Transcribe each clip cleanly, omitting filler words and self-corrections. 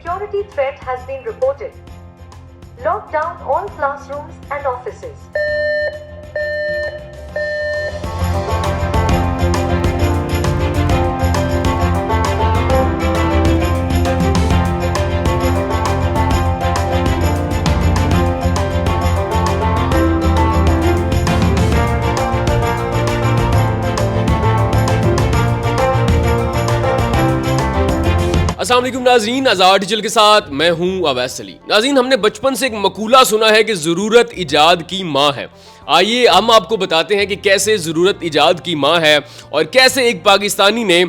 security threat has been reported. Lock down all classrooms and offices. अस्सलाम वालेकुम नाज़रीन, आज़ाद digital के साथ मैं हूं अवैस अली। नाज़रीन, हमने बचपन से एक मकूला सुना है कि ज़रूरत ईजाद की माँ है। आइए हम आपको बताते हैं कि कैसे ज़रूरत ईजाद की माँ है और कैसे एक पाकिस्तानी ने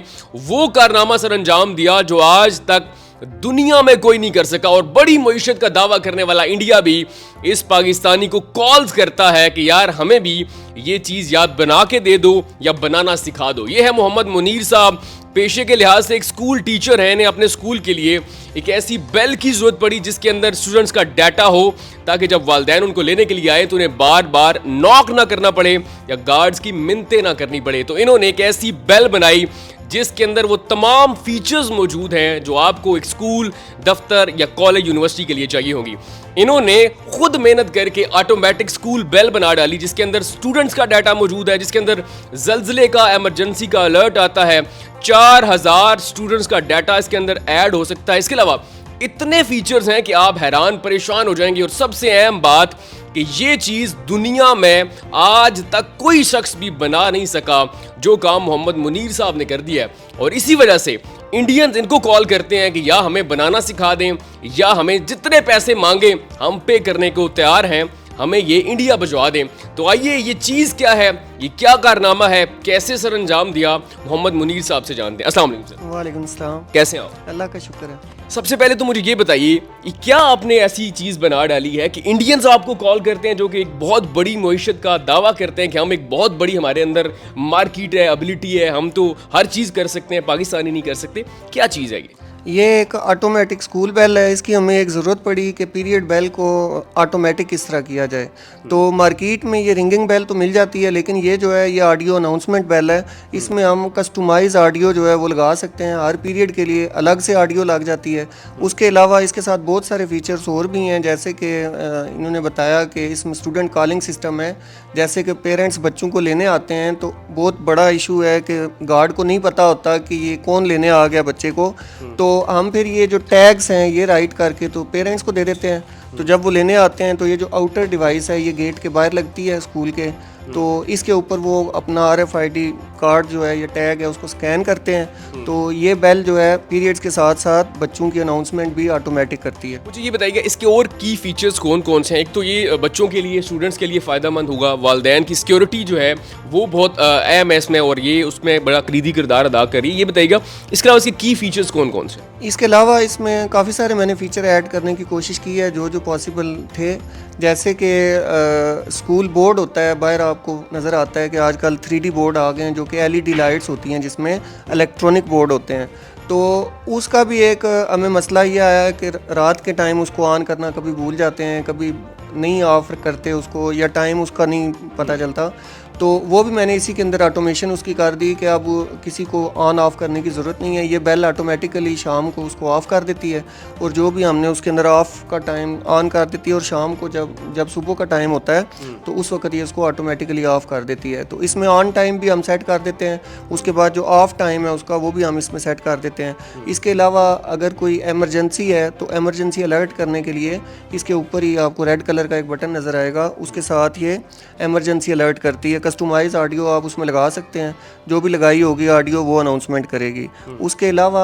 वो कारनामा सर अंजाम दिया जो आज तक दुनिया में कोई नहीं कर सका। और बड़ी मईशत का दावा करने वाला इंडिया भी इस पाकिस्तानी को कॉल्स करता है कि यार हमें भी ये चीज़ याद बना के दे दो या बनाना सिखा दो। ये है मोहम्मद मुनीर साहब, पेशे के लिहाज से एक स्कूल टीचर हैं। इन्हें अपने स्कूल के लिए एक ऐसी बेल की जरूरत पड़ी जिसके अंदर स्टूडेंट्स का डाटा हो, ताकि जब वालिदैन उनको लेने के लिए आए तो उन्हें बार बार नॉक ना करना पड़े या गार्ड्स की मिन्नतें ना करनी पड़े। तो इन्होंने एक ऐसी बेल बनाई जिसके अंदर वो तमाम फीचर्स मौजूद हैं जो आपको एक स्कूल, दफ्तर या कॉलेज, यूनिवर्सिटी के लिए चाहिए होंगी। इन्होंने खुद मेहनत करके ऑटोमेटिक स्कूल बेल बना डाली जिसके अंदर स्टूडेंट्स का डाटा मौजूद है, जिसके अंदर जल्जले का, इमरजेंसी का अलर्ट आता है। 4000 स्टूडेंट्स का डाटा इसके अंदर ऐड हो सकता है। इसके अलावा इतने फीचर्स हैं कि आप हैरान परेशान हो जाएंगे। और सबसे अहम बात कि ये चीज दुनिया में आज तक कोई शख्स भी बना नहीं सका जो काम मोहम्मद मुनीर साहब ने कर दिया है। और इसी वजह से इंडियंस इनको कॉल करते हैं कि या हमें बनाना सिखा दें या हमें जितने पैसे मांगे हम पे करने को तैयार हैं, हमें ये इंडिया भिजवा दें। तो आइए ये चीज़ क्या है, ये क्या कारनामा है, कैसे सर अंजाम दिया, मोहम्मद मुनीर साहब से जानते हैं। अस्सलाम वालेकुम सर। वालेकुम सलाम। कैसे हैं आप? अल्लाह का शुक्र है। सबसे पहले तो मुझे ये बताइए कि क्या आपने ऐसी चीज़ बना डाली है कि इंडियंस आपको कॉल करते हैं जो कि एक बहुत बड़ी मईशत का दावा करते हैं कि हम एक बहुत बड़ी, हमारे अंदर मार्केट है, एबिलिटी है, हम तो हर चीज़ कर सकते हैं, पाकिस्तानी नहीं कर सकते। क्या चीज़ है ये एक ऑटोमेटिक स्कूल बेल है। इसकी हमें एक ज़रूरत पड़ी कि पीरियड बेल को ऑटोमेटिक किस तरह किया जाए। तो मार्केट में ये रिंगिंग बेल तो मिल जाती है, लेकिन ये जो है ये ऑडियो अनाउंसमेंट बेल है। इसमें हम कस्टमाइज ऑडियो जो है वो लगा सकते हैं। हर पीरियड के लिए अलग से ऑडियो लग जाती है। उसके अलावा इसके साथ बहुत सारे फीचर्स और भी हैं, जैसे कि इन्होंने बताया कि इसमें स्टूडेंट कॉलिंग सिस्टम है। जैसे कि पेरेंट्स बच्चों को लेने आते हैं तो बहुत बड़ा इशू है कि गार्ड को नहीं पता होता कि ये कौन लेने आ गया बच्चे को। तो हम फिर ये जो टैग्स हैं ये राइट करके तो पेरेंट्स को दे देते हैं। तो जब वो लेने आते हैं तो ये जो आउटर डिवाइस है ये गेट के बाहर लगती है स्कूल के, तो इसके ऊपर वो अपना RFID कार्ड जो है, ये टैग है, उसको स्कैन करते हैं। तो ये बेल जो है पीरियड्स के साथ साथ बच्चों की अनाउंसमेंट भी ऑटोमेटिक करती है। मुझे ये बताइएगा इसके और की फीचर्स कौन कौन से हैं? एक तो ये बच्चों के लिए, स्टूडेंट्स के लिए फ़ायदेमंद होगा, वालिदैन की सिक्योरिटी जो है वो बहुत अहम है इसमें और ये उसमें बड़ा कलीदी किरदार अदा कर रही है। ये बताइएगा इसके अलावा इसके की फीचर्स कौन कौन से? इसके अलावा इसमें काफ़ी सारे मैंने फ़ीचर ऐड करने की कोशिश की है जो पॉसिबल थे। जैसे कि स्कूल बोर्ड होता है, बाहर आपको नज़र आता है कि आजकल 3D बोर्ड आ गए हैं जो कि LED लाइट्स होती हैं जिसमें इलेक्ट्रॉनिक बोर्ड होते हैं। तो उसका भी एक हमें मसला ये आया है कि रात के टाइम उसको ऑन करना कभी भूल जाते हैं, कभी नहीं ऑफ करते उसको, या टाइम उसका नहीं पता चलता। तो वो भी मैंने इसी के अंदर ऑटोमेशन उसकी कर दी कि अब किसी को ऑन ऑफ करने की ज़रूरत नहीं है। ये बेल ऑटोमेटिकली शाम को उसको ऑफ़ कर देती है और जो भी हमने उसके अंदर ऑफ़ का टाइम ऑन कर देती है, और शाम को जब सुबह का टाइम होता है तो उस वक्त ये उसको ऑटोमेटिकली ऑफ़ कर देती है। तो इसमें ऑन टाइम भी हम सेट कर देते हैं, उसके बाद जो ऑफ़ टाइम है उसका वो भी हम इसमें सेट कर देते हैं। इसके अलावा अगर कोई एमरजेंसी है तो एमरजेंसी अलर्ट करने के लिए इसके ऊपर ही आपको रेड कलर का एक बटन नज़र आएगा, उसके साथ ये एमरजेंसी अलर्ट करती है। कस्टमाइज ऑडियो आप उसमें लगा सकते हैं, जो भी लगाई होगी ऑडियो वो अनाउंसमेंट करेगी। उसके अलावा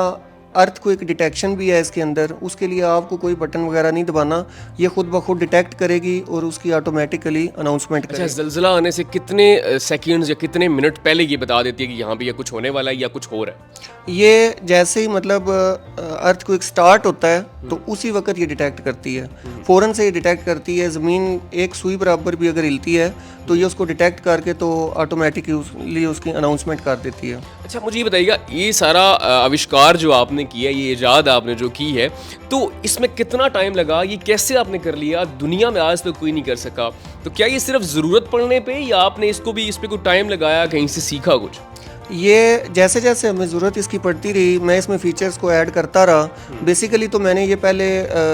अर्थक्वेक डिटेक्शन भी है इसके अंदर, उसके लिए आपको कोई बटन वगैरह नहीं दबाना, ये खुद ब खुद डिटेक्ट करेगी और उसकी ऑटोमेटिकली अनाउंसमेंट करेगी। अच्छा, ज़ल्ज़ला आने से कितने सेकंड्स या कितने मिनट पहले ये बता देती है कि यहाँ पे ये कुछ होने वाला है या कुछ हो रहा है? ये जैसे ही मतलब अर्थक्वेक स्टार्ट होता है तो उसी वक्त ये डिटेक्ट करती है, फ़ौरन से ये डिटेक्ट करती है। ज़मीन एक सुई बराबर भी अगर हिलती है तो ये उसको डिटेक्ट करके तो ऑटोमेटिकली उसकी अनाउंसमेंट कर देती है। अच्छा, मुझे ये बताइएगा ये सारा आविष्कार जो आपने किया, ये इजाद आपने जो की है, तो इसमें कितना टाइम लगा? ये कैसे आपने कर लिया? दुनिया में आज तक कोई नहीं कर सका। तो क्या ये सिर्फ ज़रूरत पड़ने पे या आपने इसको भी इस पे कोई टाइम लगाया, कहीं से सीखा कुछ? ये जैसे जैसे हमें ज़रूरत इसकी पड़ती रही, मैं इसमें फ़ीचर्स को ऐड करता रहा। बेसिकली तो मैंने ये पहले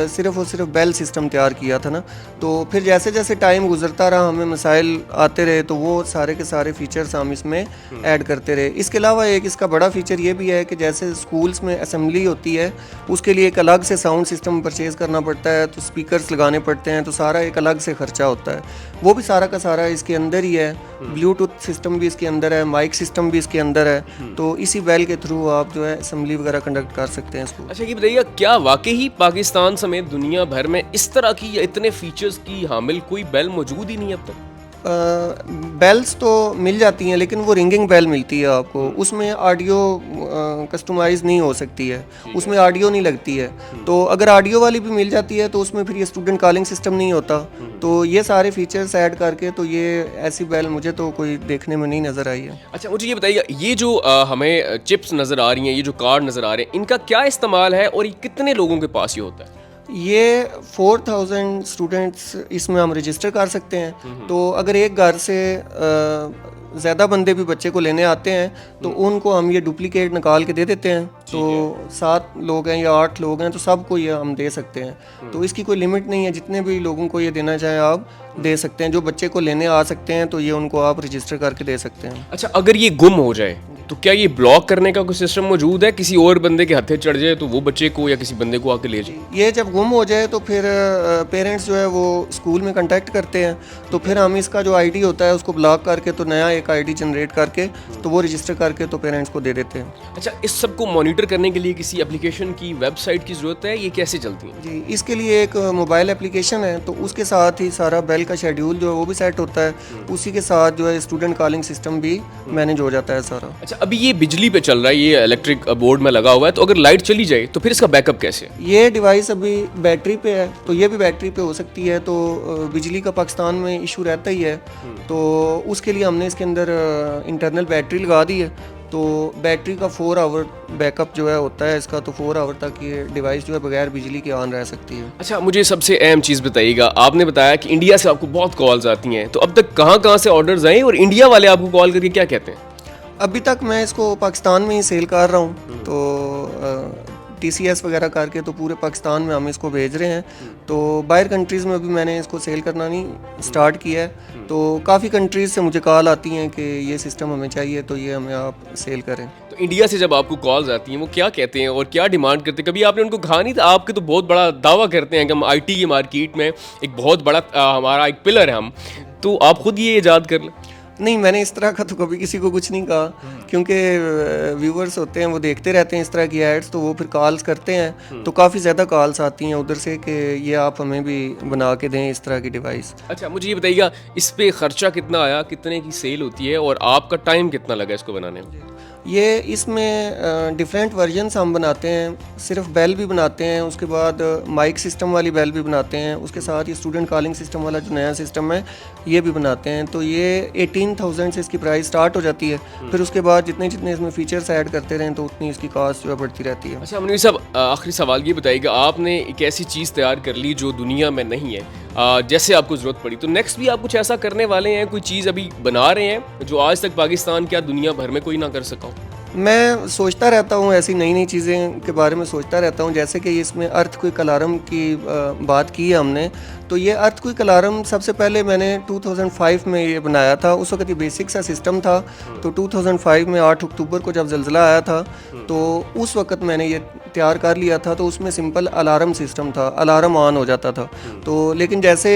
सिर्फ़ और सिर्फ बेल सिस्टम तैयार किया था ना, तो फिर जैसे जैसे टाइम गुजरता रहा, हमें मसाइल आते रहे, तो वो सारे के सारे फ़ीचर्स हम इसमें ऐड करते रहे। इसके अलावा एक इसका बड़ा फ़ीचर ये भी है कि जैसे स्कूल्स में असेंबली होती है, उसके लिए एक अलग से साउंड सिस्टम परचेज़ करना पड़ता है, तो स्पीकर्स लगाने पड़ते हैं, तो सारा एक अलग से ख़र्चा होता है। वो भी सारा का सारा इसके अंदर ही है। ब्लूटूथ सिस्टम भी इसके अंदर है, माइक सिस्टम भी इसके अंदर है, तो इसी बेल के थ्रू आप जो है असेंबली वगैरह कंडक्ट कर सकते हैं इसको। अच्छा, ये बताइए क्या वाकई ही पाकिस्तान समेत दुनिया भर में इस तरह की या इतने फीचर्स की हामिल कोई बेल मौजूद ही नहीं है अब तक? बेल्स तो मिल जाती हैं, लेकिन वो रिंगिंग बेल मिलती है आपको, उसमें ऑडियो कस्टमाइज़ नहीं हो सकती है, उसमें ऑडियो नहीं लगती है। तो अगर ऑडियो वाली भी मिल जाती है तो उसमें फिर ये स्टूडेंट कॉलिंग सिस्टम नहीं होता। तो ये सारे फीचर्स ऐड करके तो ये ऐसी बेल मुझे तो कोई देखने में नहीं नज़र आई है। अच्छा, मुझे ये बताइए, ये जो हमें चिप्स नज़र आ रही हैं, ये जो कार्ड नज़र आ रहे हैं, इनका क्या इस्तेमाल है और ये कितने लोगों के पास ये होता है? ये 4000 स्टूडेंट्स इसमें हम रजिस्टर कर सकते हैं। तो अगर एक घर से ज़्यादा बंदे भी बच्चे को लेने आते हैं तो उनको हम ये डुप्लीकेट निकाल के दे देते हैं। तो 7 लोग हैं या 8 लोग हैं तो सबको ये हम दे सकते हैं। तो इसकी कोई लिमिट नहीं है, जितने भी लोगों को ये देना चाहें आप दे सकते हैं। जो बच्चे को लेने आ सकते हैं तो ये उनको आप रजिस्टर करके दे सकते हैं। अच्छा, अगर ये गुम हो जाए तो क्या ये ब्लॉक करने का कोई सिस्टम मौजूद है? किसी और बंदे के हथे चढ़ जाए तो वो बच्चे को या किसी बंदे को आके ले जाए? ये जब गुम हो जाए तो फिर पेरेंट्स जो है वो स्कूल में कांटेक्ट करते हैं, तो फिर हम इसका जो आईडी होता है उसको ब्लॉक करके तो नया एक आईडी जनरेट करके तो वो रजिस्टर करके तो पेरेंट्स को दे देते हैं। अच्छा, इस सब को मॉनिटर करने के लिए किसी एप्लीकेशन की, वेबसाइट की ज़रूरत है? ये कैसे चलती है? जी, इसके लिए एक मोबाइल एप्लीकेशन है, तो उसके साथ ही सारा बेल का शेड्यूल जो है वो भी सेट होता है। उसी के साथ जो है स्टूडेंट कॉलिंग सिस्टम भी मैनेज हो जाता है सारा। अच्छा, अभी ये बिजली पे चल रहा है, ये इलेक्ट्रिक बोर्ड में लगा हुआ है, तो अगर लाइट चली जाए तो फिर इसका बैकअप कैसे है? ये डिवाइस अभी बैटरी पे है, तो ये भी बैटरी पे हो सकती है। तो बिजली का पाकिस्तान में इशू रहता ही है, तो उसके लिए हमने इसके अंदर इंटरनल बैटरी लगा दी है। तो बैटरी का 4 आवर बैकअप जो है होता है इसका, तो 4 आवर तक ये डिवाइस जो है बगैर बिजली के ऑन रह सकती है। अच्छा, मुझे सबसे अहम चीज़ बताइएगा, आपने बताया कि इंडिया से आपको बहुत कॉल्स आती हैं, तो अब तक कहाँ से ऑर्डर्स आए और इंडिया वाले आपको कॉल करके क्या कहते हैं? अभी तक मैं इसको पाकिस्तान में ही सेल कर रहा हूँ, तो TCS वगैरह करके तो पूरे पाकिस्तान में हम इसको भेज रहे हैं। तो बाहर कंट्रीज़ में भी मैंने इसको सेल करना नहीं स्टार्ट किया है। तो काफ़ी कंट्रीज़ से मुझे कॉल आती हैं कि ये सिस्टम हमें चाहिए, तो ये हमें आप सेल करें। तो इंडिया से जब आपको कॉल्स आती हैं वो क्या कहते हैं और क्या डिमांड करते हैं? कभी आपने उनको कहा नहीं था? आपके तो बहुत बड़ा दावा करते हैं कि हम IT की मार्केट में एक बहुत बड़ा हमारा एक पिलर है हम, तो आप खुद ये ईजाद कर लें। नहीं, मैंने इस तरह का तो कभी किसी को कुछ नहीं कहा, क्योंकि व्यूवर्स होते हैं वो देखते रहते हैं इस तरह की एड्स, तो वो फिर कॉल्स करते हैं। तो काफ़ी ज़्यादा कॉल्स आती हैं उधर से कि ये आप हमें भी बना के दें इस तरह की डिवाइस। अच्छा, मुझे ये बताइएगा, इस पे खर्चा कितना आया, कितने की सेल होती है और आपका टाइम कितना लगा इसको बनाने में? ये इसमें डिफरेंट वर्जन्स हम बनाते हैं, सिर्फ बेल भी बनाते हैं, उसके बाद माइक सिस्टम वाली बेल भी बनाते हैं, उसके साथ ये स्टूडेंट कॉलिंग सिस्टम वाला जो नया सिस्टम है ये भी बनाते हैं। तो ये 18,000 से इसकी प्राइस स्टार्ट हो जाती है। फिर उसके बाद जितने जितने इसमें फीचर्स ऐड करते रहें तो उतनी इसकी कॉस्ट जो है बढ़ती रहती है। अच्छा मुनीर साहब, आखिरी सवाल ये बताइएगा, आपने एक ऐसी चीज़ तैयार कर ली जो दुनिया में नहीं है, जैसे आपको ज़रूरत पड़ी, तो नेक्स्ट भी आप कुछ ऐसा करने वाले हैं, कोई चीज़ अभी बना रहे हैं जो आज तक पाकिस्तान क्या दुनिया भर में कोई ना कर सका हो? मैं सोचता रहता हूँ, ऐसी नई नई चीज़ें के बारे में सोचता रहता हूँ। जैसे कि इसमें अर्थक्वेक अलार्म की बात की है हमने, तो ये अर्थक्वेक अलार्म सबसे पहले मैंने 2005 में ये बनाया था। उस वक्त ये बेसिक सा सिस्टम था। तो 2005 में 8 अक्टूबर को जब ज़लज़ला आया था तो उस वक्त मैंने ये तैयार कर लिया था। तो उसमें सिंपल अलार्म सिस्टम था, अलार्म ऑन हो जाता था। तो लेकिन जैसे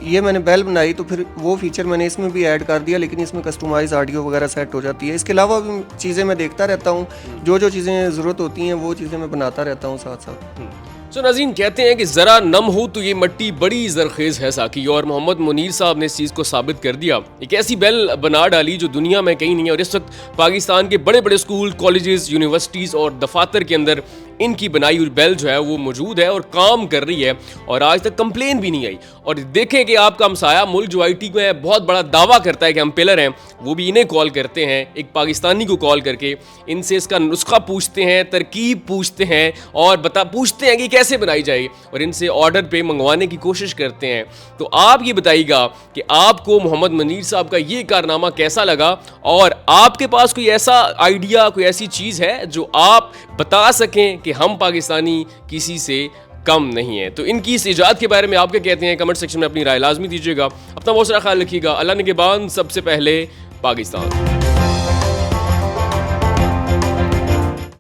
ये मैंने बेल बनाई तो फिर वो फीचर मैंने इसमें भी ऐड कर दिया, लेकिन इसमें कस्टमाइज ऑडियो वगैरह सेट हो जाती है। इसके अलावा भी चीज़ें मैं देखता रहता हूँ, जो चीज़ें ज़रूरत होती हैं वो चीज़ें मैं बनाता रहता हूँ साथ साथ। सो नाज़रीन, कहते हैं कि ज़रा नम हो तो ये मट्टी बड़ी ज़रखेज़ है साकी, और मोहम्मद मुनीर साहब ने इस चीज़ को साबित कर दिया। एक ऐसी बेल बना डाली जो दुनिया में कहीं नहीं है, और इस वक्त पाकिस्तान के बड़े बड़े स्कूल, कॉलेजेस, यूनिवर्सिटीज़ और दफातर के अंदर इनकी बनाई हुई बेल जो है वो मौजूद है और काम कर रही है और आज तक कंप्लेन भी नहीं आई। और देखें कि आपका हमसाया मुल्क जो आईटी में बहुत बड़ा दावा करता है कि हम पिलर हैं, वो भी इन्हें कॉल करते हैं, एक पाकिस्तानी को कॉल करके इनसे इसका नुस्खा पूछते हैं, तरकीब पूछते हैं और पूछते हैं कि कैसे बनाई जाए और इनसे ऑर्डर पे मंगवाने की कोशिश करते हैं। तो आप ये बताइएगा कि आपको मोहम्मद मुनीर साहब का ये कारनामा कैसा लगा और आपके पास कोई ऐसा आइडिया, कोई ऐसी चीज़ है जो आप बता सकें कि हम पाकिस्तानी किसी से कम नहीं है। तो इनकी इस इजाद के बारे में आप क्या कहते हैं, कमेंट सेक्शन में अपनी राय लाजमी दीजिएगा। अपना बहुत सारा ख्याल रखिएगा। अल्लाह निगहबान, सबसे पहले पाकिस्तान।